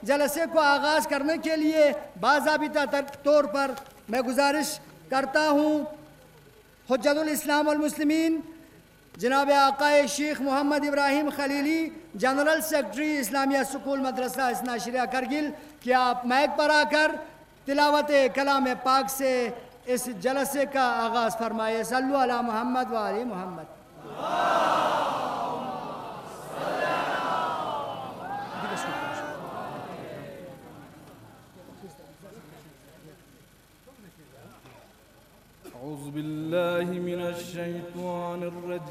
جلسے کو آغاز کرنے کے لیے باضابطہ طور پر میں گزارش کرتا ہوں حجت الاسلام والمسلمین جناب آقا شیخ محمد ابراہیم خلیلی جنرل سیکرٹری اسلامیہ سکول مدرسہ اثنا عشریہ کرگل کہ آپ مائک پر آ کر تلاوت کلام پاک سے اس جلسے کا آغاز فرمائے۔ صلو علی محمد و آل محمد۔ أعوذ بالله من الشيطان الرجيم.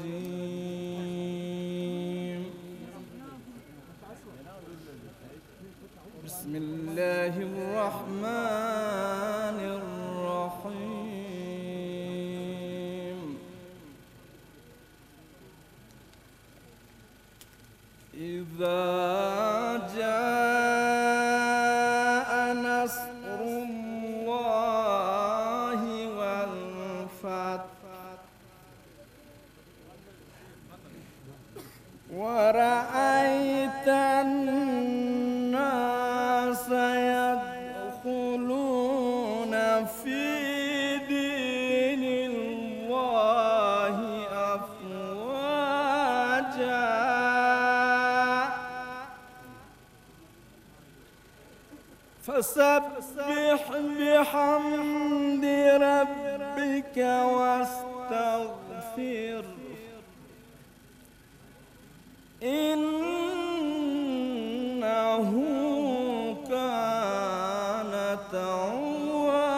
بسم الله الرحمن الرحيم. إذا جاء نصر الله والفتح ورأيت الناس يدخلون في دين الله أفواجا فسبح بحمد ربك واستغفر إنه كان توابا.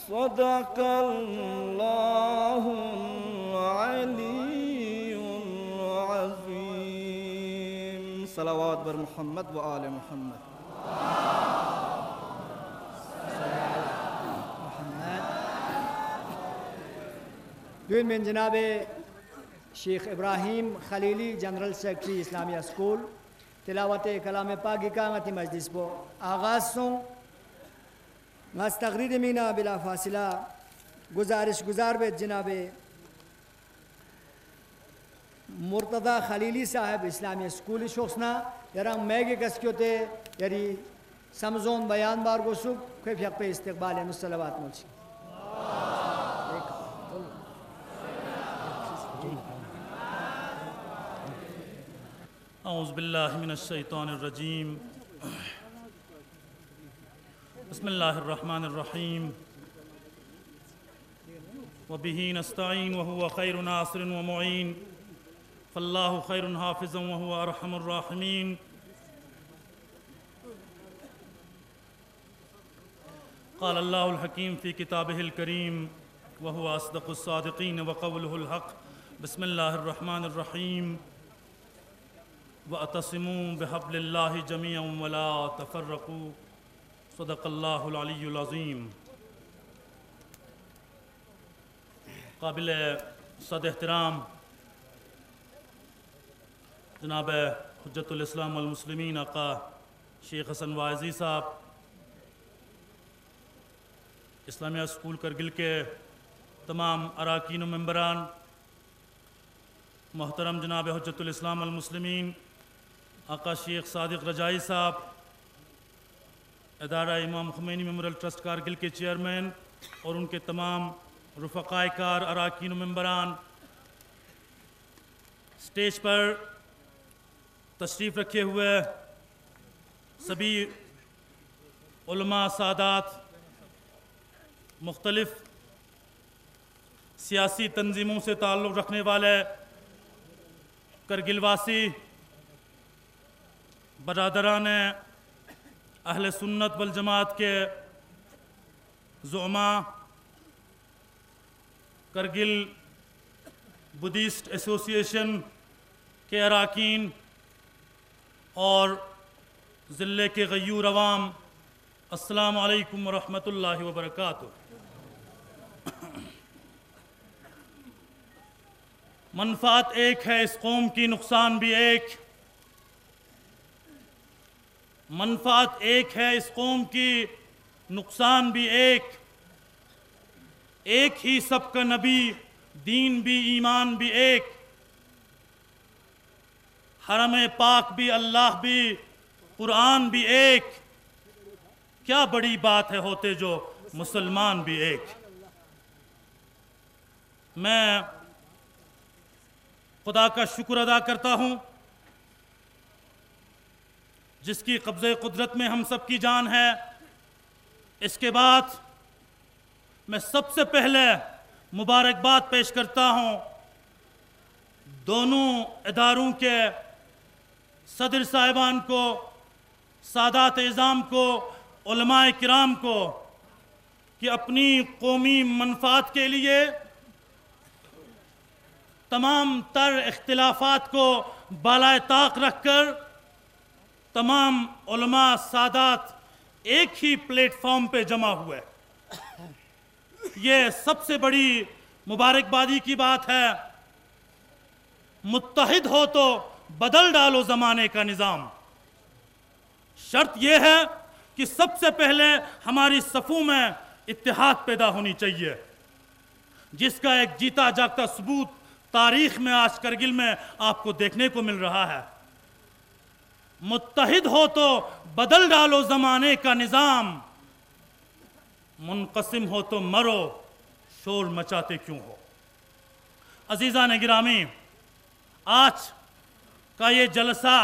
صدق الله العلي العظيم. صلوات بر محمد و آل محمد. دویم من جناب شیخ ابراہیم خلیلی جنرل سیکرٹری اسلامیہ سکول تلاوت کلام پاک اقامتی مجلس کو آغاز سوں مس تقریر مینا بلا فاصلہ گزارش گزار بے جناب مرتضی خلیلی صاحب اسلامیہ سکولی شخصنا یرام میگی کسکیوتے یری سمزون بیان بار گو سب کیف یک پہ استقبال مصلوات ملچی. اعوذ باللہ من الشیطان الرجیم. بسم اللہ الرحمن الرحیم. وبہ نستعین وہو خیر ناصر ومعین فاللہ خیر حافظا وہو ارحم الراحمین. قال اللہ الحکیم فی کتابہ الکریم وہو اصدق الصادقین وقولہ الحق. بسم اللہ الرحمن الرحیم. وَأَتَصِمُوا بِحَبْلِ اللَّهِ جَمِيعًا وَلَا تَفَرَّقُوا. صدق اللہ العلی العظیم. قابل صد احترام جناب حجت الاسلام والمسلمین آقا شیخ حسن واعظی صاحب، اسلامیہ سکول کرگل کے تمام اراکین و ممبران، محترم جناب حجت الاسلام والمسلمین آقا شیخ صادق رجائی صاحب، ادارہ امام خمینی میموریل ٹرسٹ کارگل کے چیئرمین اور ان کے تمام رفقائے کار اراکین و ممبران، سٹیج پر تشریف رکھے ہوئے سبھی علماء سادات، مختلف سیاسی تنظیموں سے تعلق رکھنے والے کرگل واسی، برادران اہل سنت والجماعت کے زعماء، کرگل بدھسٹ ایسوسی ایشن کے اراکین اور ضلع کے غیور عوام، السلام علیکم ورحمۃ اللہ وبرکاتہ. منفعت ایک ہے اس قوم کی، نقصان بھی ایک. منفعت ایک ہے اس قوم کی، نقصان بھی ایک. ایک ہی سب کا نبی، دین بھی ایمان بھی ایک. حرم پاک بھی، اللہ بھی، قرآن بھی ایک، کیا بڑی بات ہے ہوتے جو مسلمان بھی ایک۔ میں خدا کا شکر ادا کرتا ہوں جس کی قبضہ قدرت میں ہم سب کی جان ہے۔ اس کے بعد میں سب سے پہلے مبارکباد پیش کرتا ہوں دونوں اداروں کے صدر صاحبان کو، سادات اعظام کو، علماء کرام کو، کہ اپنی قومی منفعت کے لیے تمام تر اختلافات کو بالائے طاق رکھ کر تمام علماء سادات ایک ہی پلیٹ فارم پہ جمع ہوئے۔ یہ سب سے بڑی مبارکبادی کی بات ہے۔ متحد ہو تو بدل ڈالو زمانے کا نظام۔ شرط یہ ہے کہ سب سے پہلے ہماری صفوں میں اتحاد پیدا ہونی چاہیے، جس کا ایک جیتا جاگتا ثبوت تاریخ میں آج کرگل میں آپ کو دیکھنے کو مل رہا ہے۔ متحد ہو تو بدل ڈالو زمانے کا نظام، منقسم ہو تو مرو، شور مچاتے کیوں ہو۔ عزیزان گرامی، آج کا یہ جلسہ،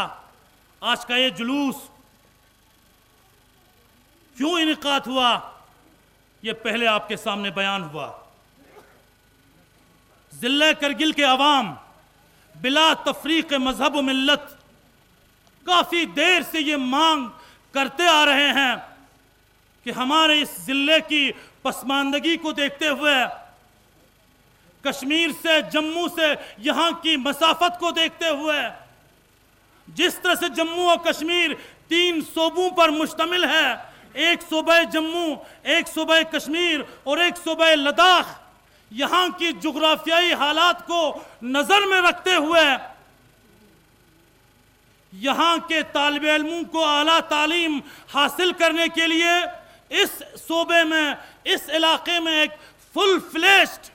آج کا یہ جلوس کیوں انعقاد ہوا، یہ پہلے آپ کے سامنے بیان ہوا۔ ضلع کرگل کے عوام بلا تفریق مذہب و ملت کافی دیر سے یہ مانگ کرتے آ رہے ہیں کہ ہمارے اس ضلع کی پسماندگی کو دیکھتے ہوئے، کشمیر سے، جموں سے یہاں کی مسافت کو دیکھتے ہوئے، جس طرح سے جموں اور کشمیر 3 صوبوں پر مشتمل ہے، ایک صوبہ جموں، ایک صوبہ کشمیر اور ایک صوبہ لداخ، یہاں کی جغرافیائی حالات کو نظر میں رکھتے ہوئے یہاں کے طالب علموں کو اعلیٰ تعلیم حاصل کرنے کے لیے اس صوبے میں، اس علاقے میں ایک فل فلیشڈ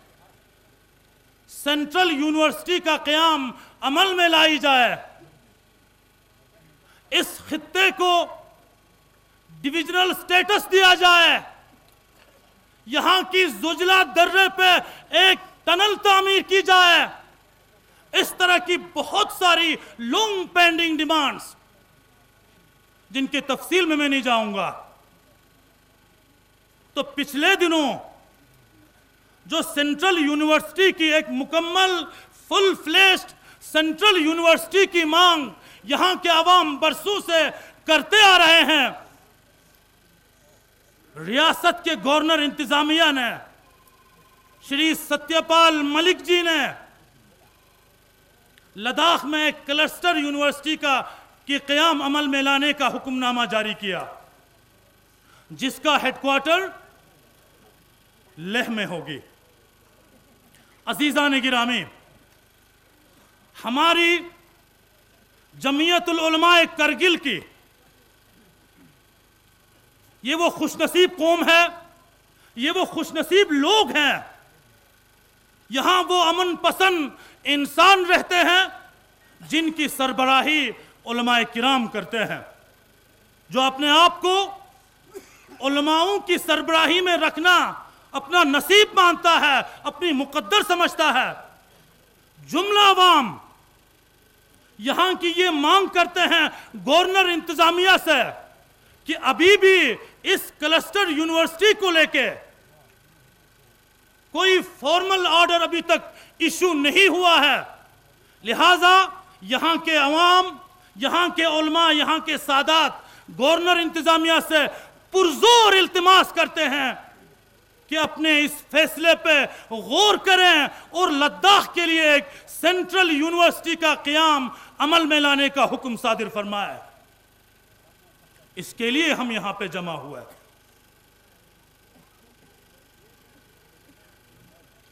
سینٹرل یونیورسٹی کا قیام عمل میں لائی جائے، اس خطے کو ڈویژنل سٹیٹس دیا جائے، یہاں کی زجلہ درے پہ ایک ٹنل تعمیر کی جائے، اس طرح کی بہت ساری لانگ پینڈنگ ڈیمانڈز جن کی تفصیل میں نہیں جاؤں گا۔ تو پچھلے دنوں جو سینٹرل یونیورسٹی کی ایک مکمل فل فلیشڈ سینٹرل یونیورسٹی کی مانگ یہاں کے عوام برسوں سے کرتے آ رہے ہیں، ریاست کے گورنر انتظامیہ نے، شری ستیہ پال ملک جی نے لداخ میں ایک کلسٹر یونیورسٹی کی قیام عمل میں لانے کا حکم نامہ جاری کیا، جس کا ہیڈ کوارٹر لیہ میں ہوگی۔ عزیزان گرامی، ہماری جمعیت العلماء کرگل کی یہ وہ خوش نصیب قوم ہے، یہ وہ خوش نصیب لوگ ہیں، یہاں وہ امن پسند انسان رہتے ہیں جن کی سربراہی علماء کرام کرتے ہیں، جو اپنے آپ کو علماؤں کی سربراہی میں رکھنا اپنا نصیب مانتا ہے، اپنی مقدر سمجھتا ہے۔ جملہ عوام یہاں کی یہ مانگ کرتے ہیں گورنر انتظامیہ سے کہ ابھی بھی اس کلسٹر یونیورسٹی کو لے کے کوئی فارمل آرڈر ابھی تک ایشو نہیں ہوا ہے، لہٰذا یہاں کے عوام، یہاں کے علماء، یہاں کے سادات گورنر انتظامیہ سے پرزور التماس کرتے ہیں کہ اپنے اس فیصلے پہ غور کریں اور لداخ کے لیے ایک سینٹرل یونیورسٹی کا قیام عمل میں لانے کا حکم صادر فرمائے۔ اس کے لیے ہم یہاں پہ جمع ہوئے۔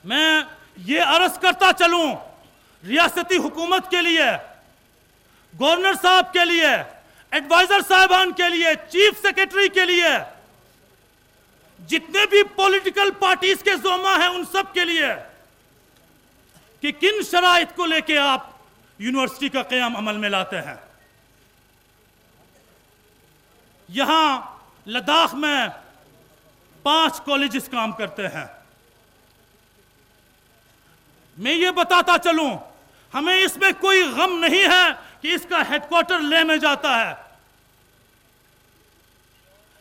میں یہ عرض کرتا چلوں ریاستی حکومت کے لیے، گورنر صاحب کے لیے، ایڈوائزر صاحبان کے لیے، چیف سیکرٹری کے لیے، جتنے بھی پولیٹیکل پارٹیز کے زعما ہیں ان سب کے لیے، کہ کن شرائط کو لے کے آپ یونیورسٹی کا قیام عمل میں لاتے ہیں. یہاں لداخ میں 5 کالجز کام کرتے ہیں. میں یہ بتاتا چلوں ہمیں اس میں کوئی غم نہیں ہے کہ اس کا ہیڈ کوارٹر لیہ میں جاتا ہے.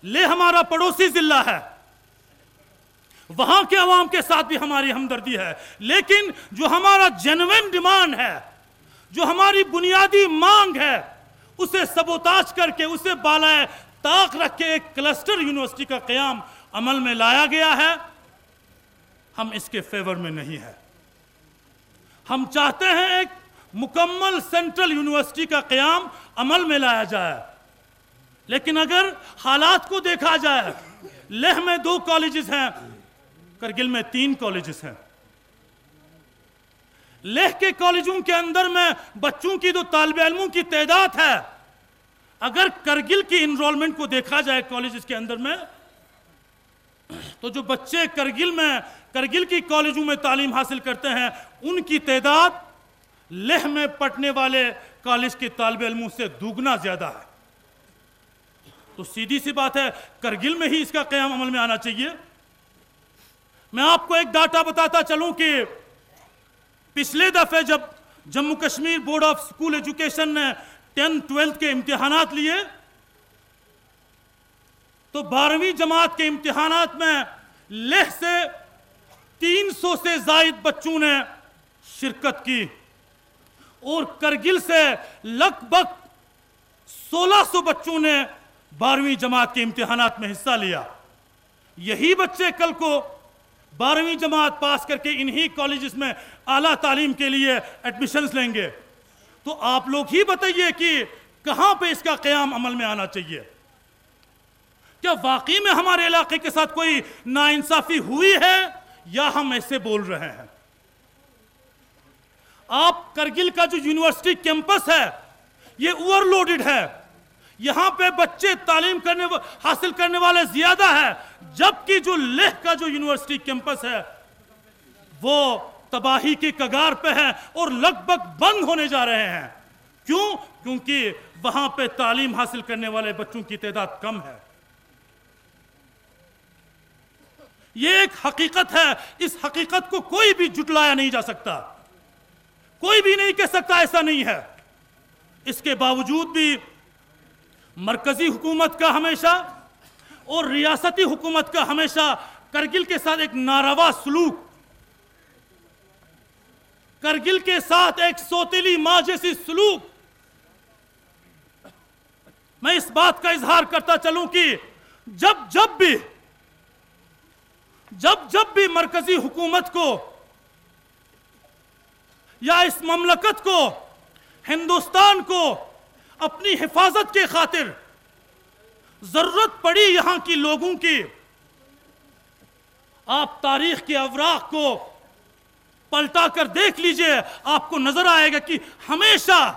لیہ ہمارا پڑوسی ضلع ہے, وہاں کے عوام کے ساتھ بھی ہماری ہمدردی ہے, لیکن جو ہمارا جینوین ڈیمانڈ ہے, جو ہماری بنیادی مانگ ہے, اسے سبوتاج کر کے, اسے بالائے طاق رکھ کے ایک کلسٹر یونیورسٹی کا قیام عمل میں لایا گیا ہے. ہم اس کے فیور میں نہیں ہیں. ہم چاہتے ہیں ایک مکمل سینٹرل یونیورسٹی کا قیام عمل میں لایا جائے, لیکن اگر حالات کو دیکھا جائے, لیہ میں 2 کالجز ہیں, کرگل میں 3 کالجز ہیں. لیہ کے کالجوں کے اندر میں بچوں کی, جو طالب علموں کی تعداد ہے, اگر کرگل کی انرولمنٹ کو دیکھا جائے کالجز کے اندر میں, تو جو بچے کرگل کی کالجوں میں تعلیم حاصل کرتے ہیں, ان کی تعداد لیہ میں پڑھنے والے کالج کے طالب علموں سے دوگنا زیادہ ہے. تو سیدھی سی بات ہے, کرگل میں ہی اس کا قیام عمل میں آنا چاہیے. میں آپ کو ایک ڈاٹا بتاتا چلوں کہ پچھلے دفعے جب Jammu Kashmir board of school education نے 10-12 کے امتحانات لیے, تو 12ویں جماعت کے امتحانات میں لیہ سے 300 سے زائد بچوں نے شرکت کی, اور کرگل سے لگ بھگ 1600 بچوں نے 12ویں جماعت کے امتحانات میں حصہ لیا. یہی بچے کل کو 12ویں جماعت پاس کر کے انہی کالجز میں اعلیٰ تعلیم کے لیے ایڈمیشنز لیں گے. تو آپ لوگ ہی بتائیے کہ کہاں پہ اس کا قیام عمل میں آنا چاہیے. کیا واقعی میں ہمارے علاقے کے ساتھ کوئی ناانصافی ہوئی ہے, یا ہم ایسے بول رہے ہیں؟ آپ کرگل کا جو یونیورسٹی کیمپس ہے, یہ اوور لوڈڈ ہے. یہاں پہ بچے تعلیم حاصل کرنے والے زیادہ ہیں, جبکہ جو لیہ کا جو یونیورسٹی کیمپس ہے وہ تباہی کی کگار پہ ہے اور لگ بھگ بند ہونے جا رہے ہیں. کیوں؟ کیونکہ وہاں پہ تعلیم حاصل کرنے والے بچوں کی تعداد کم ہے. یہ ایک حقیقت ہے, اس حقیقت کو کوئی بھی جھٹلایا نہیں جا سکتا, کوئی بھی نہیں کہہ سکتا ایسا نہیں ہے. اس کے باوجود بھی مرکزی حکومت کا ہمیشہ اور ریاستی حکومت کا ہمیشہ کرگل کے ساتھ ایک ناروا سلوک, کرگل کے ساتھ ایک سوتیلی ماں جیسی سلوک. میں اس بات کا اظہار کرتا چلوں کہ جب بھی مرکزی حکومت کو یا اس مملکت کو, ہندوستان کو اپنی حفاظت کے خاطر ضرورت پڑی یہاں کی لوگوں کی, آپ تاریخ کے اوراق کو پلٹا کر دیکھ لیجئے, آپ کو نظر آئے گا کہ ہمیشہ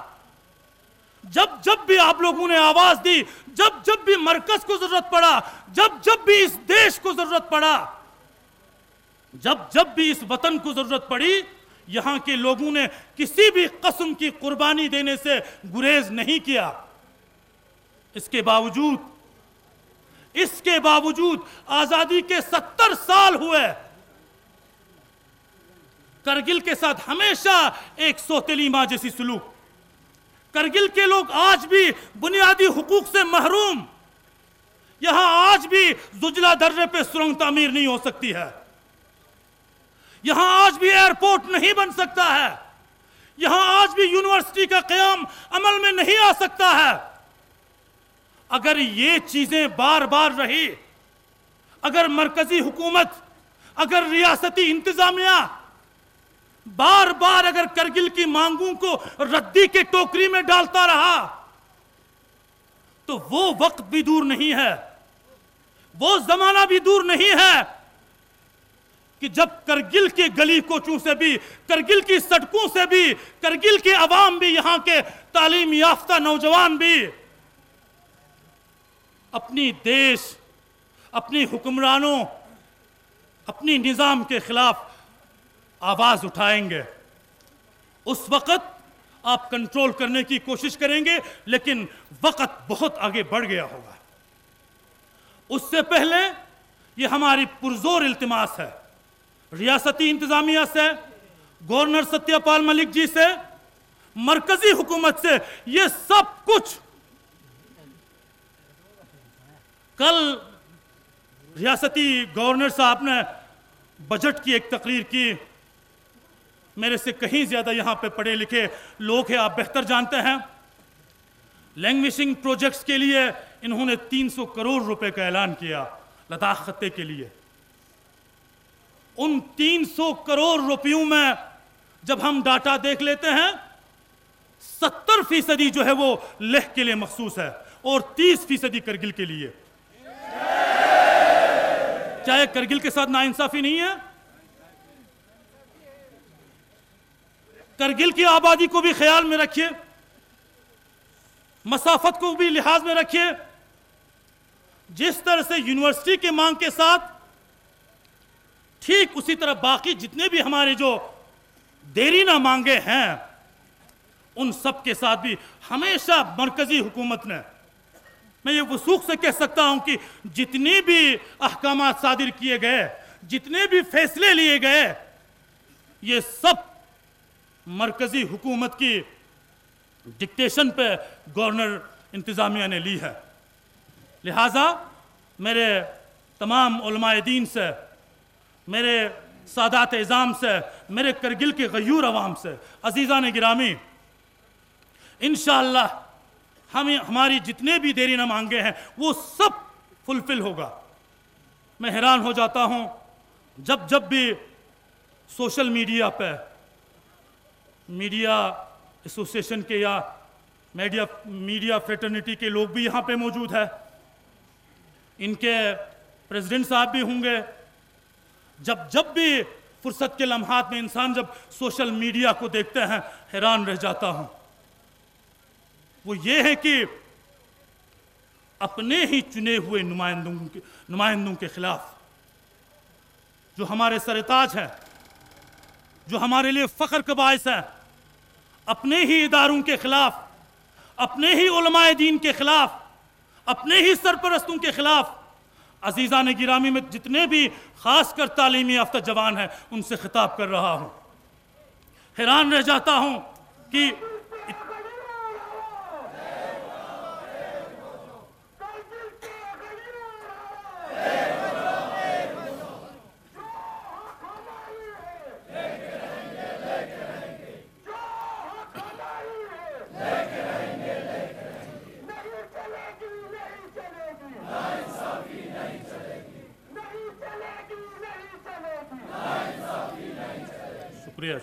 جب بھی آپ لوگوں نے آواز دی, جب بھی مرکز کو ضرورت پڑا, جب بھی اس دیش کو ضرورت پڑا, جب بھی اس وطن کو ضرورت پڑی, یہاں کے لوگوں نے کسی بھی قسم کی قربانی دینے سے گریز نہیں کیا. اس کے باوجود آزادی کے 70 سال ہوئے, کرگل کے ساتھ ہمیشہ ایک سوتیلی ماں جیسی سلوک. کرگل کے لوگ آج بھی بنیادی حقوق سے محروم. یہاں آج بھی زجلہ درے پہ سرنگ تعمیر نہیں ہو سکتی ہے, یہاں آج بھی ایئرپورٹ نہیں بن سکتا ہے, یہاں آج بھی یونیورسٹی کا قیام عمل میں نہیں آ سکتا ہے. اگر یہ چیزیں بار بار رہی, اگر مرکزی حکومت, اگر ریاستی انتظامیہ بار بار اگر کرگل کی مانگوں کو ردی کے ٹوکری میں ڈالتا رہا, تو وہ وقت بھی دور نہیں ہے, وہ زمانہ بھی دور نہیں ہے کہ جب کرگل کے گلی کوچوں سے بھی, کرگل کی سڑکوں سے بھی, کرگل کے عوام بھی, یہاں کے تعلیم یافتہ نوجوان بھی اپنی دیش, اپنی حکمرانوں, اپنی نظام کے خلاف آواز اٹھائیں گے. اس وقت آپ کنٹرول کرنے کی کوشش کریں گے، لیکن وقت بہت آگے بڑھ گیا ہوگا۔ اس سے پہلے یہ ہماری پرزور التماس ہے ریاستی انتظامیہ سے، گورنر ستیہ پال ملک جی سے، مرکزی حکومت سے، یہ سب کچھ کل ریاستی گورنر صاحب نے بجٹ کی ایک تقریر کی، میرے سے کہیں زیادہ یہاں پہ پڑھے لکھے لوگ ہیں، آپ بہتر جانتے ہیں۔ لینگویشنگ پروجیکٹس کے لیے انہوں نے 300 کروڑ روپے کا اعلان کیا لداخ خطے کے لیے۔ ان 300 کروڑ روپیوں میں جب ہم ڈاٹا دیکھ لیتے ہیں 70% جو ہے وہ لیہ کے لیے مخصوص ہے اور 30% کرگل کے لیے۔ چاہے کرگل کے ساتھ ناانصافی نہیں ہے؟ کرگل کی آبادی کو بھی خیال میں رکھیے، مسافت کو بھی لحاظ میں رکھیے۔ جس طرح سے یونیورسٹی کے مانگ کے ساتھ ٹھیک اسی طرح باقی جتنے بھی ہمارے جو دیرینہ مانگے ہیں ان سب کے ساتھ بھی ہمیشہ مرکزی حکومت نے، میں یہ وثوق سے کہہ سکتا ہوں کہ جتنی بھی احکامات صادر کیے گئے، جتنے بھی فیصلے لیے گئے، یہ سب مرکزی حکومت کی ڈکٹیشن پہ گورنر انتظامیہ نے لی ہے۔ لہٰذا میرے تمام علماء دین سے، میرے سادات اعظام سے، میرے کرگل کے غیور عوام سے، عزیزان گرامی، انشاءاللہ ہماری جتنے بھی دیرینہ مانگے ہیں وہ سب فلفل ہوگا۔ میں حیران ہو جاتا ہوں جب بھی سوشل میڈیا پہ، میڈیا ایسوسیشن کے یا میڈیا فریٹرنیٹی کے لوگ بھی یہاں پہ موجود ہیں، ان کے پریزیڈنٹ صاحب بھی ہوں گے، جب بھی فرصت کے لمحات میں انسان جب سوشل میڈیا کو دیکھتے ہیں حیران رہ جاتا ہوں۔ وہ یہ ہے کہ اپنے ہی چنے ہوئے نمائندوں کے خلاف، جو ہمارے سرتاج ہیں، جو ہمارے لیے فخر کا باعث ہے، اپنے ہی اداروں کے خلاف، اپنے ہی علماء دین کے خلاف، اپنے ہی سرپرستوں کے خلاف، عزیزان گرامی میں جتنے بھی خاص کر تعلیمی یافتہ جوان ہیں ان سے خطاب کر رہا ہوں۔ حیران رہ جاتا ہوں کہ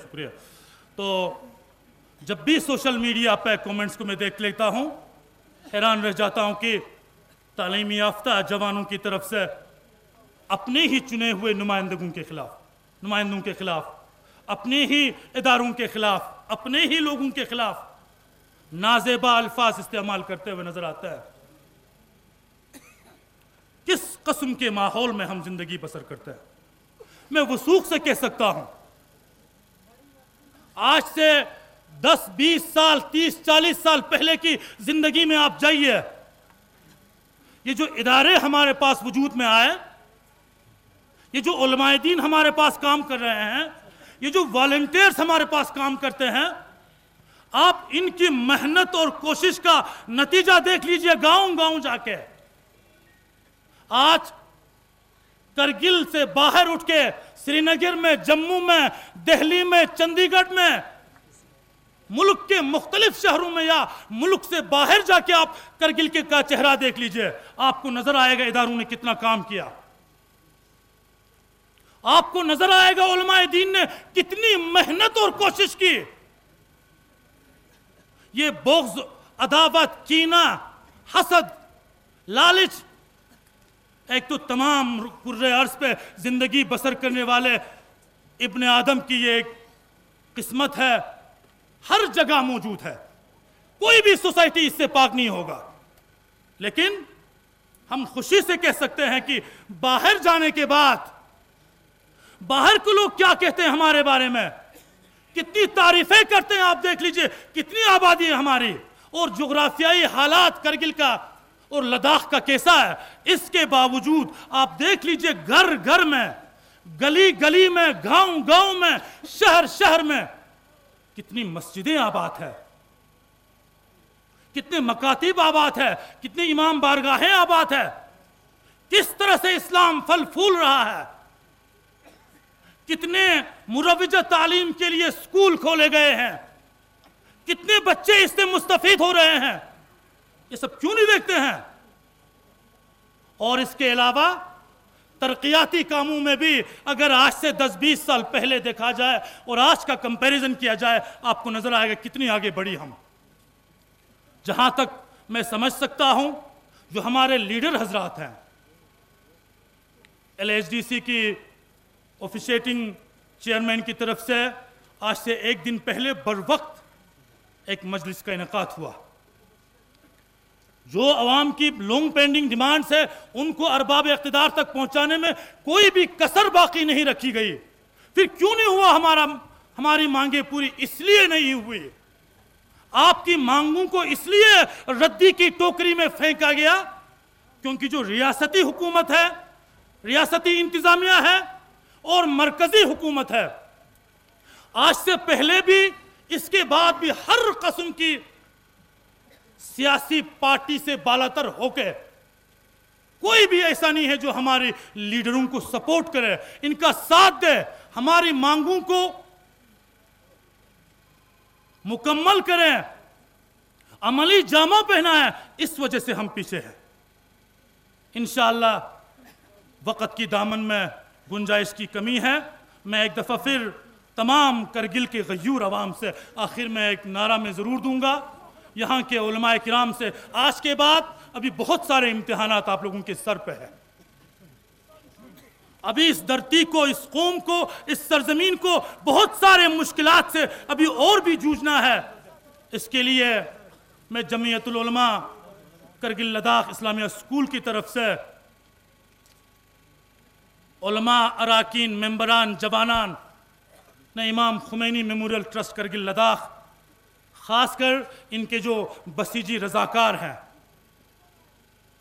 شکریہ۔ تو جب بھی سوشل میڈیا پہ کومنٹس کو میں دیکھ لیتا ہوں حیران رہ جاتا ہوں کہ تعلیمی یافتہ جوانوں کی طرف سے اپنے ہی چنے ہوئے نمائندوں کے خلاف، اپنے ہی اداروں کے خلاف، اپنے ہی لوگوں کے خلاف نازیبا الفاظ استعمال کرتے ہوئے نظر آتا ہے۔ کس قسم کے ماحول میں ہم زندگی بسر کرتے ہیں؟ میں وثوق سے کہہ سکتا ہوں آج سے 10 20 سال 30 40 سال پہلے کی زندگی میں آپ جائیے، یہ جو ادارے ہمارے پاس وجود میں آئے، یہ جو علماء دین ہمارے پاس کام کر رہے ہیں، یہ جو والنٹیئرز ہمارے پاس کام کرتے ہیں، آپ ان کی محنت اور کوشش کا نتیجہ دیکھ لیجئے گاؤں گاؤں جا کے۔ آج کرگل سے باہر اٹھ کے سری نگر میں، جموں میں، دہلی میں، چندی گڑھ میں، ملک کے مختلف شہروں میں یا ملک سے باہر جا کے آپ کرگل کے کا چہرہ دیکھ لیجئے، آپ کو نظر آئے گا اداروں نے کتنا کام کیا، آپ کو نظر آئے گا علماء دین نے کتنی محنت اور کوشش کی۔ یہ بغض، عداوت، کینہ، حسد، لالچ، ایک تو تمام کرۂ ارض پہ زندگی بسر کرنے والے ابن آدم کی یہ ایک قسمت ہے، ہر جگہ موجود ہے، کوئی بھی سوسائٹی اس سے پاک نہیں ہوگا۔ لیکن ہم خوشی سے کہہ سکتے ہیں کہ باہر جانے کے بعد باہر کے لوگ کیا کہتے ہیں ہمارے بارے میں، کتنی تعریفیں کرتے ہیں آپ دیکھ لیجئے، کتنی آبادی ہے ہماری، اور جغرافیائی حالات کرگل کا اور لداخ کا کیسا ہے، اس کے باوجود آپ دیکھ لیجئے گھر گھر میں، گلی گلی میں، گاؤں گاؤں میں، شہر شہر میں کتنی مسجدیں آباد ہے، کتنے مکاتب آباد ہے، کتنی امام بارگاہیں آباد ہے، کس طرح سے اسلام پھل پھول رہا ہے، کتنے مروجہ تعلیم کے لیے اسکول کھولے گئے ہیں، کتنے بچے اس سے مستفید ہو رہے ہیں، یہ سب کیوں نہیں دیکھتے ہیں؟ اور اس کے علاوہ ترقیاتی کاموں میں بھی اگر آج سے 10-20 سال پہلے دیکھا جائے اور آج کا کمپیریزن کیا جائے، آپ کو نظر آئے گا کتنی آگے بڑھی ہم۔ جہاں تک میں سمجھ سکتا ہوں، جو ہمارے لیڈر حضرات ہیں، LHDC کی آفیشیٹنگ چیئرمین کی طرف سے آج سے 1 دن پہلے بروقت ایک مجلس کا انعقاد ہوا۔ جو عوام کی لانگ پینڈنگ ڈیمانڈز ہے ان کو ارباب اقتدار تک پہنچانے میں کوئی بھی کسر باقی نہیں رکھی گئی۔ پھر کیوں نہیں ہوا ہماری مانگیں پوری؟ اس لیے نہیں ہوئی، آپ کی مانگوں کو اس لیے ردی کی ٹوکری میں پھینکا گیا کیونکہ جو ریاستی حکومت ہے، ریاستی انتظامیہ ہے اور مرکزی حکومت ہے، آج سے پہلے بھی اس کے بعد بھی ہر قسم کی سیاسی پارٹی سے بالاتر ہو کے کوئی بھی ایسا نہیں ہے جو ہمارے لیڈروں کو سپورٹ کرے، ان کا ساتھ دے، ہماری مانگوں کو مکمل کریں، عملی جامہ پہنا ہے، اس وجہ سے ہم پیچھے ہیں۔ انشاءاللہ وقت کی دامن میں گنجائش کی کمی ہے، میں ایک دفعہ پھر تمام کرگل کے غیور عوام سے آخر میں ایک نعرہ میں ضرور دوں گا، یہاں کے علماء کرام سے، آج کے بعد ابھی بہت سارے امتحانات آپ لوگوں کے سر پہ ہیں، ابھی اس دھرتی کو، اس قوم کو، اس سرزمین کو بہت سارے مشکلات سے ابھی اور بھی جوجھنا ہے۔ اس کے لیے میں جمعیت العلماء کرگل لداخ اسلامیہ اسکول کی طرف سے علماء، اراکین، ممبران، جوانان نے امام Khomeini memorial trust Kargil Ladakh, خاص کر ان کے جو بسیجی رضاکار ہیں،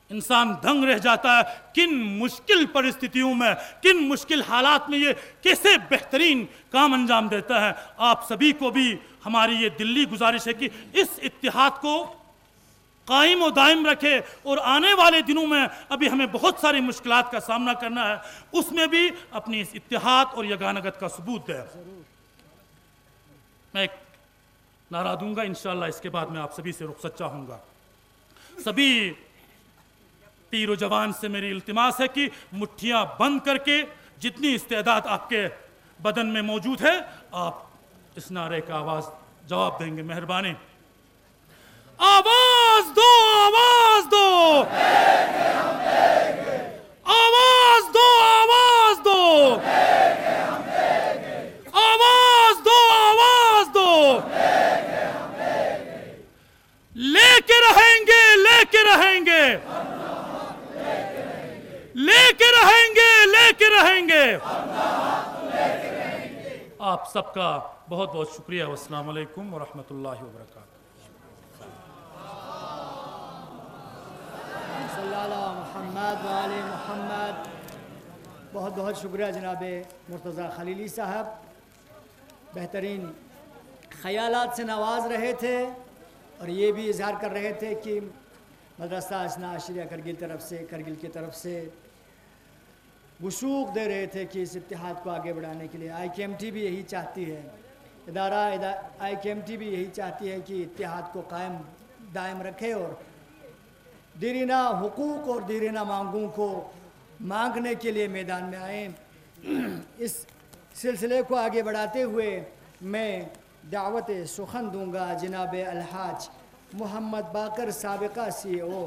انسان دھنگ رہ جاتا ہے کن مشکل پرستتیوں میں، کن مشکل حالات میں یہ کیسے بہترین کام انجام دیتا ہے۔ آپ سبھی کو بھی ہماری یہ دلی گزارش ہے کہ اس اتحاد کو قائم و دائم رکھے، اور آنے والے دنوں میں ابھی ہمیں بہت ساری مشکلات کا سامنا کرنا ہے، اس میں بھی اپنی اس اتحاد اور یگانگت کا ثبوت دے۔ میں ایک نعرہ دوں گا، انشاءاللہ اس کے بعد میں آپ سبھی سے رخصت چاہوں گا۔ سبھی پیر و جوان سے میری التماس ہے کہ مٹھیاں بند کر کے جتنی استعداد آپ کے بدن میں موجود ہے، آپ اس نعرے کا آواز جواب دیں گے، مہربانی۔ آواز دو، آواز دو، آواز دو، آواز دو، آواز دو، آواز دو، لے کے رہیں گے، لے کے رہیں گے، لے کے رہیں گے، لے کے رہیں گے۔ آپ سب کا بہت بہت شکریہ، والسلام علیکم ورحمۃ اللہ وبرکاتہ۔ صلی اللہ محمد وآل محمد۔ بہت بہت شکریہ جناب مرتضیٰ خلیلی صاحب، بہترین خیالات سے نواز رہے تھے، اور یہ بھی اظہار کر رہے تھے کہ مدرسہ اثنا عشریہ کرگل کی طرف سے وثوق دے رہے تھے کہ اس اتحاد کو آگے بڑھانے کے لیے IKMT بھی یہی چاہتی ہے، ادارہ IKMT بھی یہی چاہتی ہے کہ اتحاد کو قائم دائم رکھے اور دیرینہ حقوق اور دیرینہ مانگوں کو مانگنے کے لیے میدان میں آئیں۔ اس سلسلے کو آگے بڑھاتے ہوئے میں دعوت سخن دوں گا جناب الحاج محمد باقر سابقہ CEO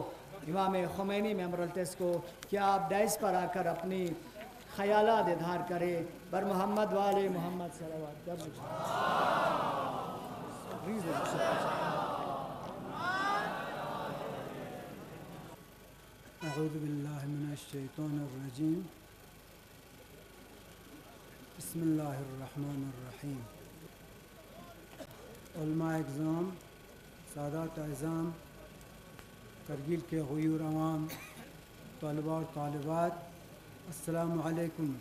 امام خمینی میموریل ٹرسٹ کو، کہ آپ ڈائس پر آ کر اپنی خیالات اظہار کریں۔ بر محمد وآل محمد صلوات۔ اعوذ باللہ من الشیطان الرجیم، بسم اللہ الرحمن الرحیم۔ علماء اعظام، سادات اعظام، کرگل کے غیور عوام، طلباء اور طالبات، السلام علیکم۔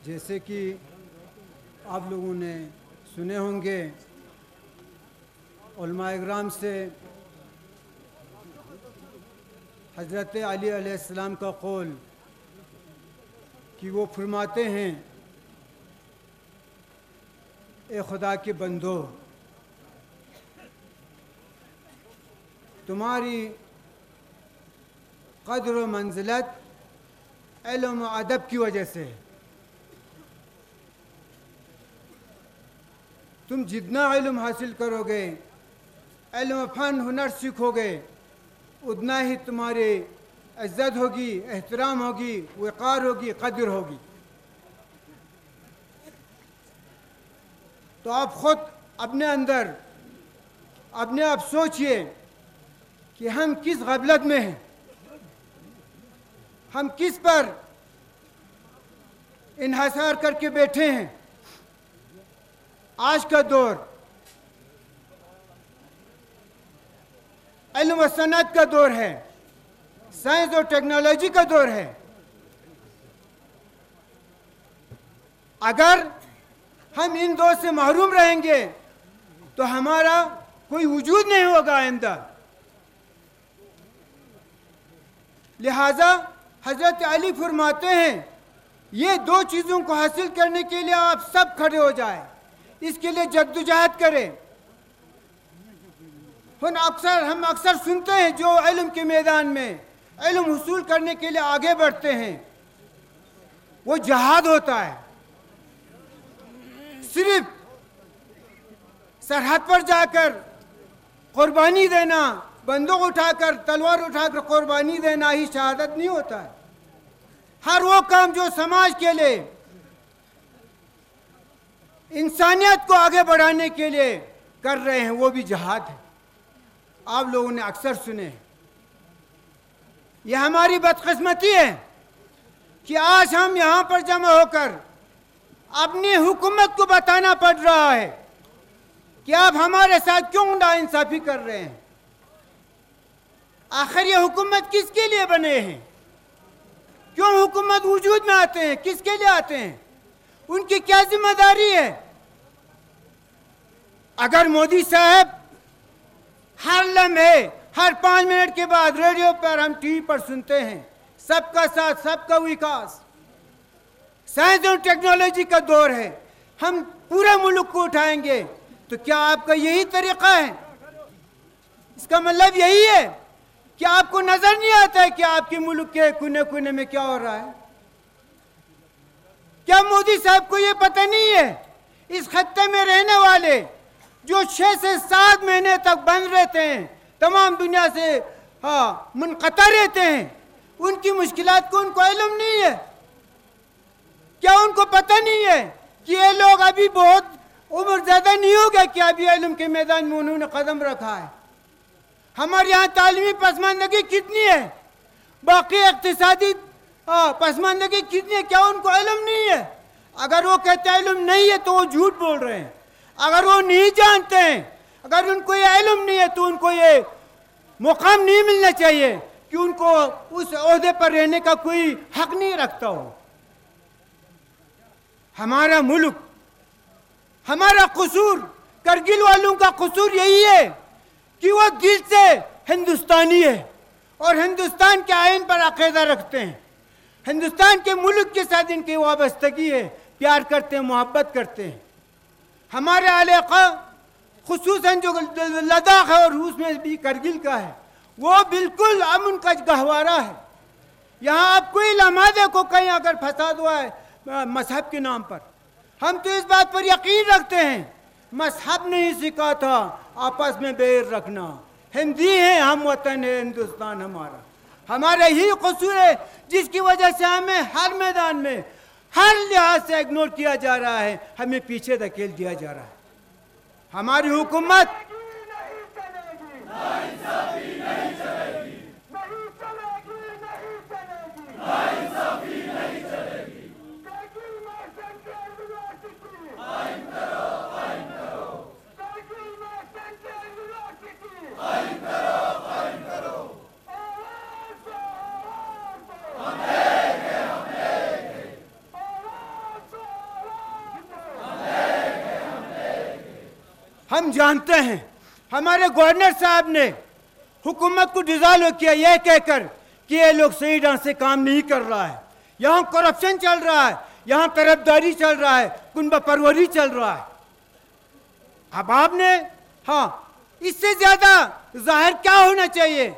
جیسے کہ آپ لوگوں نے سنے ہوں گے علماء اکرام سے حضرت علی علیہ السلام کا قول کہ وہ فرماتے ہیں اے خدا کے بندو، تمہاری قدر و منزلت علم و ادب کی وجہ سے ہے۔ تم جتنا علم حاصل کرو گے، علم و فن ہنر سیکھو گے، اتنا ہی تمہاری عزت ہوگی، احترام ہوگی، وقار ہوگی، قدر ہوگی۔ تو آپ خود اپنے اندر اپنے آپ سوچئے کہ ہم کس غفلت میں ہیں، ہم کس پر انحصار کر کے بیٹھے ہیں۔ آج کا دور علم و صنعت کا دور ہے، سائنس اور ٹیکنالوجی کا دور ہے۔ اگر ہم ان دور سے محروم رہیں گے تو ہمارا کوئی وجود نہیں ہوگا آئندہ۔ لہذا حضرت علی فرماتے ہیں یہ دو چیزوں کو حاصل کرنے کے لیے آپ سب کھڑے ہو جائیں، اس کے لیے جدوجہد کریں۔ ہم اکثر سنتے ہیں جو علم کے میدان میں علم حصول کرنے کے لیے آگے بڑھتے ہیں وہ جہاد ہوتا ہے۔ صرف سرحد پر جا کر قربانی دینا، بندوق اٹھا کر تلوار اٹھا کر قربانی دینا ہی شہادت نہیں ہوتا ہے۔ ہر وہ کام جو سماج کے لیے، انسانیت کو آگے بڑھانے کے لیے کر رہے ہیں وہ بھی جہاد ہے۔ آپ لوگوں نے اکثر سنے، یہ ہماری بدقسمتی ہے کہ آج ہم یہاں پر جمع ہو کر اپنی حکومت کو بتانا پڑ رہا ہے کہ آپ ہمارے ساتھ کیوں ناانصافی کر رہے ہیں۔ آخر یہ حکومت کس کے لیے بنے ہیں؟ کیوں حکومت وجود میں آتے ہیں؟ کس کے لیے آتے ہیں؟ ان کی کیا ذمہ داری ہے؟ اگر مودی صاحب ہر لمحے، ہر 5 منٹ کے بعد ریڈیو پر، ہم ٹی وی پر سنتے ہیں سب کا ساتھ، سب کا وکاس، سائنس اور ٹیکنالوجی کا دور ہے، ہم پورے ملک کو اٹھائیں گے، تو کیا آپ کا یہی طریقہ ہے؟ اس کا مطلب یہی ہے کہ آپ کو نظر نہیں آتا ہے کہ آپ کے ملک کے کونے کونے میں کیا ہو رہا ہے؟ کیا مودی صاحب کو یہ پتہ نہیں ہے اس خطے میں رہنے والے جو 6 سے 7 مہینے تک بند رہتے ہیں، تمام دنیا سے منقطع رہتے ہیں، ان کی مشکلات کو ان کو علم نہیں ہے؟ کیا ان کو پتہ نہیں ہے کہ یہ لوگ ابھی بہت عمر زیادہ نہیں ہو گیا کہ ابھی علم کے میدان میں انہوں نے قدم رکھا ہے؟ ہمارے یہاں تعلیمی پسماندگی کتنی ہے، باقی اقتصادی پسماندگی کتنی ہے، کیا ان کو علم نہیں ہے؟ اگر وہ کہتے ہیں علم نہیں ہے تو وہ جھوٹ بول رہے ہیں۔ اگر وہ نہیں جانتے ہیں، اگر ان کو یہ علم نہیں ہے تو ان کو یہ مقام نہیں ملنا چاہیے کہ ان کو اس عہدے پر رہنے کا کوئی حق نہیں رکھتا ہو۔ ہمارا ملک، ہمارا قصور، کرگل والوں کا قصور یہی ہے کہ وہ دل سے ہندوستانی ہے اور ہندوستان کے آئین پر عقیدہ رکھتے ہیں، ہندوستان کے ملک کے ساتھ ان کی وابستگی ہے، پیار کرتے ہیں، محبت کرتے ہیں۔ ہمارے علاقہ خصوصاً جو لداخ ہے اور روس میں بھی کرگل کا ہے، وہ بالکل امن کا گہوارہ ہے۔ یہاں آپ کوئی لمحہ دیکھو کہیں اگر فساد ہوا ہے مذہب کے نام پر، ہم تو اس بات پر یقین رکھتے ہیں مذہب نہیں سکھا تھا آپس میں بیر رکھنا، ہندی ہیں ہم، وطن ہے ہندوستان ہمارا۔ ہمارا یہی قصور ہے جس کی وجہ سے ہمیں ہر میدان میں ہر لحاظ سے اگنور کیا جا رہا ہے، ہمیں پیچھے دھکیل دیا جا رہا ہے۔ ہماری حکومت ہم جانتے ہیں ہمارے گورنر صاحب نے حکومت کو ڈیزالو کیا یہ کہہ کر کہ یہ لوگ صحیح ڈھنگ سے کام نہیں کر رہا ہے، یہاں کرپشن چل رہا ہے، یہاں طرفداری چل رہا ہے، کنبہ پروری چل رہا ہے۔ اب آپ نے اس سے زیادہ ظاہر کیا ہونا چاہیے؟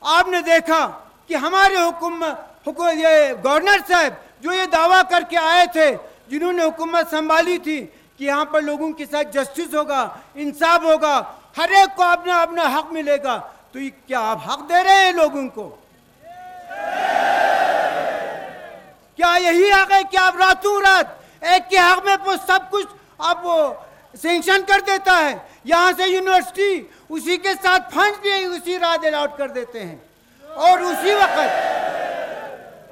آپ نے دیکھا کہ ہمارے یہ گورنر صاحب جو یہ دعویٰ کر کے آئے تھے، جنہوں نے حکومت سنبھالی تھی کہ یہاں پر لوگوں کے ساتھ جسٹس ہوگا، انصاف ہوگا، ہر ایک کو اپنا اپنا حق ملے گا، تو یہ کیا آپ حق دے رہے ہیں لوگوں کو؟ کیا یہی حق ہے کہ آپ راتوں رات ایک کے حق میں سب کچھ آپ سینکشن کر دیتا ہے؟ یہاں سے یونیورسٹی اسی کے ساتھ فنڈ بھی اسی رات الاٹ کر دیتے ہیں، اور اسی وقت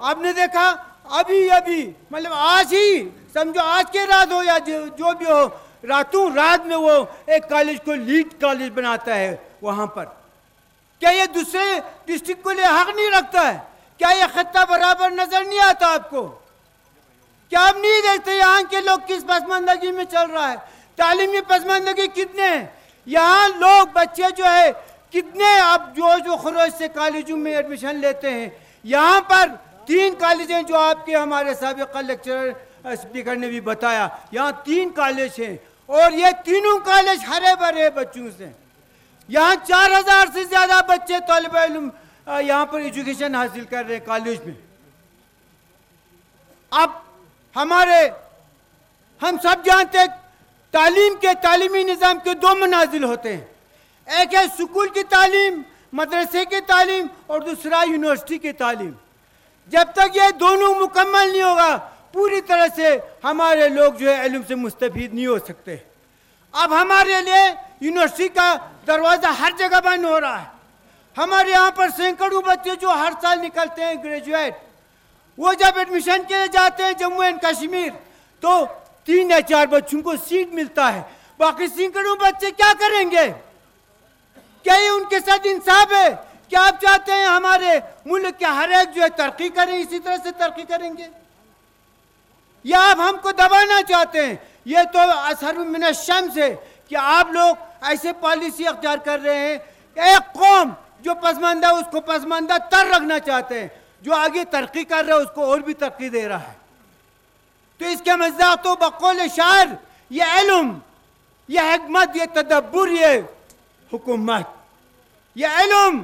آپ نے دیکھا ابھی مطلب آج ہی سمجھو آج کے رات ہو یا جو بھی ہو، راتوں رات میں وہ ایک کالج کو لیڈ کالج بناتا ہے وہاں پر۔ کیا یہ دوسرے ڈسٹرکٹ کو لئے حق نہیں رکھتا ہے؟ کیا یہ خطہ برابر نظر نہیں آتا آپ کو؟ کیا آپ نہیں دیکھتے یہاں کے لوگ کس پسماندگی میں چل رہا ہے؟ تعلیمی پسماندگی کتنے ہیں یہاں؟ لوگ بچے جو ہے کتنے آپ جو خروج سے کالجوں میں ایڈمیشن لیتے ہیں، یہاں پر 3 کالج ہیں جو آپ کے ہمارے سابقہ لیکچرر اسپیکر نے بھی بتایا، یہاں 3 کالج ہیں، اور یہ تینوں کالج ہرے بھرے بچوں سے، یہاں 4000 سے زیادہ بچے طالب علم یہاں پر ایجوکیشن حاصل کر رہے ہیں کالج میں۔ اب ہم سب جانتے ہیں تعلیمی نظام کے 2 منازل ہوتے ہیں، ایک ہے سکول کی تعلیم، مدرسے کی تعلیم، اور دوسرا یونیورسٹی کی تعلیم۔ جب تک یہ دونوں مکمل نہیں ہوگا پوری طرح سے ہمارے لوگ جو ہے علم سے مستفید نہیں ہو سکتے۔ اب ہمارے لیے یونیورسٹی کا دروازہ ہر جگہ بند ہو رہا ہے۔ ہمارے یہاں پر سینکڑوں بچے جو ہر سال نکلتے ہیں گریجویٹ، وہ جب ایڈمیشن کے لیے جاتے ہیں جموں اینڈ کشمیر تو 3 یا 4 بچوں کو سیٹ ملتا ہے، باقی سینکڑوں بچے کیا کریں گے؟ کیا یہ ان کے ساتھ انصاف ہے؟ کیا آپ چاہتے ہیں ہمارے ملک کے ہر ایک جو ہے ترقی کریں، اسی طرح سے ترقی کریں گے؟ یا آپ ہم کو دبانا چاہتے ہیں؟ یہ تو اثر من الشمس ہے کہ آپ لوگ ایسے پالیسی اختیار کر رہے ہیں، ایک قوم جو پسماندہ اس کو پسماندہ تر رکھنا چاہتے ہیں، جو آگے ترقی کر رہا ہے اس کو اور بھی ترقی دے رہا ہے۔ تو اس کے مزاق تو بقول شاعر یہ علم، یہ حکمت، یہ تدبر، یہ حکومت، یہ علم،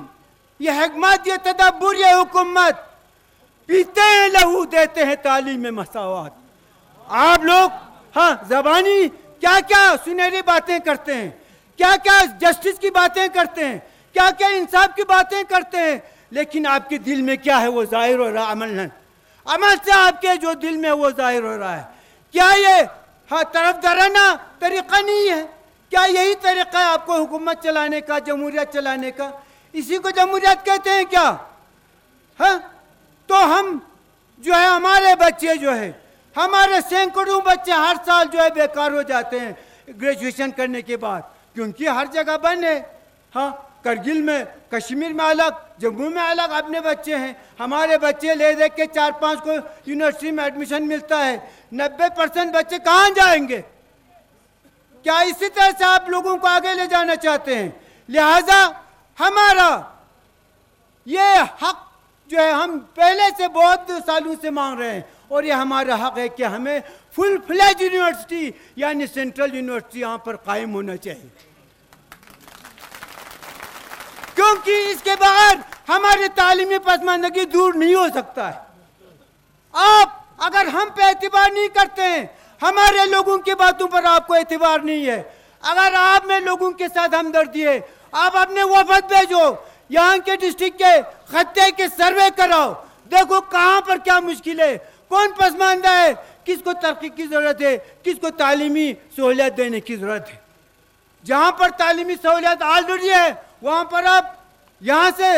یہ حکمت، یہ تدبر، یہ حکومت، پیتے ہیں لہو دیتے ہیں تعلیم میں مساوات۔ آپ لوگ زبانی کیا کیا سنہری باتیں کرتے ہیں، کیا کیا جسٹس کی باتیں کرتے ہیں، کیا کیا انصاف کی باتیں کرتے ہیں، لیکن آپ کے دل میں کیا ہے وہ ظاہر ہو رہا ہے عمل سے آپ کے جو دل میں وہ ظاہر ہو رہا ہے۔ کیا یہ طرفدارانہ طریقہ نہیں ہے؟ کیا یہی طریقہ ہے آپ کو حکومت چلانے کا، جمہوریت چلانے کا؟ اسی کو جمہوریت کہتے ہیں کیا؟ تو ہم جو ہے ہمارے بچے جو ہے ہمارے سینکڑوں بچے ہر سال جو ہے بیکار ہو جاتے ہیں گریجویشن کرنے کے بعد، کیونکہ ہر جگہ بند ہے۔ کرگل میں، کشمیر میں الگ، جموں میں الگ اپنے بچے ہیں، ہمارے بچے لے دے کے 4-5 کو یونیورسٹی میں ایڈمیشن ملتا ہے، 90% بچے کہاں جائیں گے؟ کیا اسی طرح سے آپ لوگوں کو آگے لے جانا چاہتے ہیں؟ لہذا ہمارا یہ حق جو ہے ہم پہلے سے بہت سالوں سے مانگ رہے ہیں، اور یہ ہمارا حق ہے کہ ہمیں فل فلیج یونیورسٹی یعنی سینٹرل یونیورسٹی یہاں پر قائم ہونا چاہیے، کیونکہ اس کے بغیر ہماری تعلیمی پسماندگی دور نہیں ہو سکتا ہے۔ آپ اگر ہم پہ اعتبار نہیں کرتے ہیں، ہمارے لوگوں کی باتوں پر آپ کو اعتبار نہیں ہے، اگر آپ میں لوگوں کے ساتھ ہمدردی ہے، آپ اپنے وفد بھیجو، یہاں کے ڈسٹرکٹ کے خطے کے سروے کراؤ، دیکھو کہاں پر کیا مشکل ہے، کون پسماندہ ہے، کس کو ترقی کی ضرورت ہے، کس کو تعلیمی سہولیات دینے کی ضرورت ہے۔ جہاں پر تعلیمی سہولیات آلریڈی ہے وہاں پر آپ یہاں سے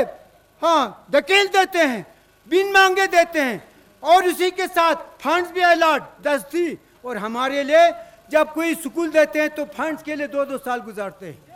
دھکیل دیتے ہیں، بن مانگے دیتے ہیں، اور اسی کے ساتھ فنڈز بھی الاٹ دستی، اور ہمارے لیے جب کوئی سکول دیتے ہیں تو فنڈز کے لیے 2-2 سال گزارتے ہیں۔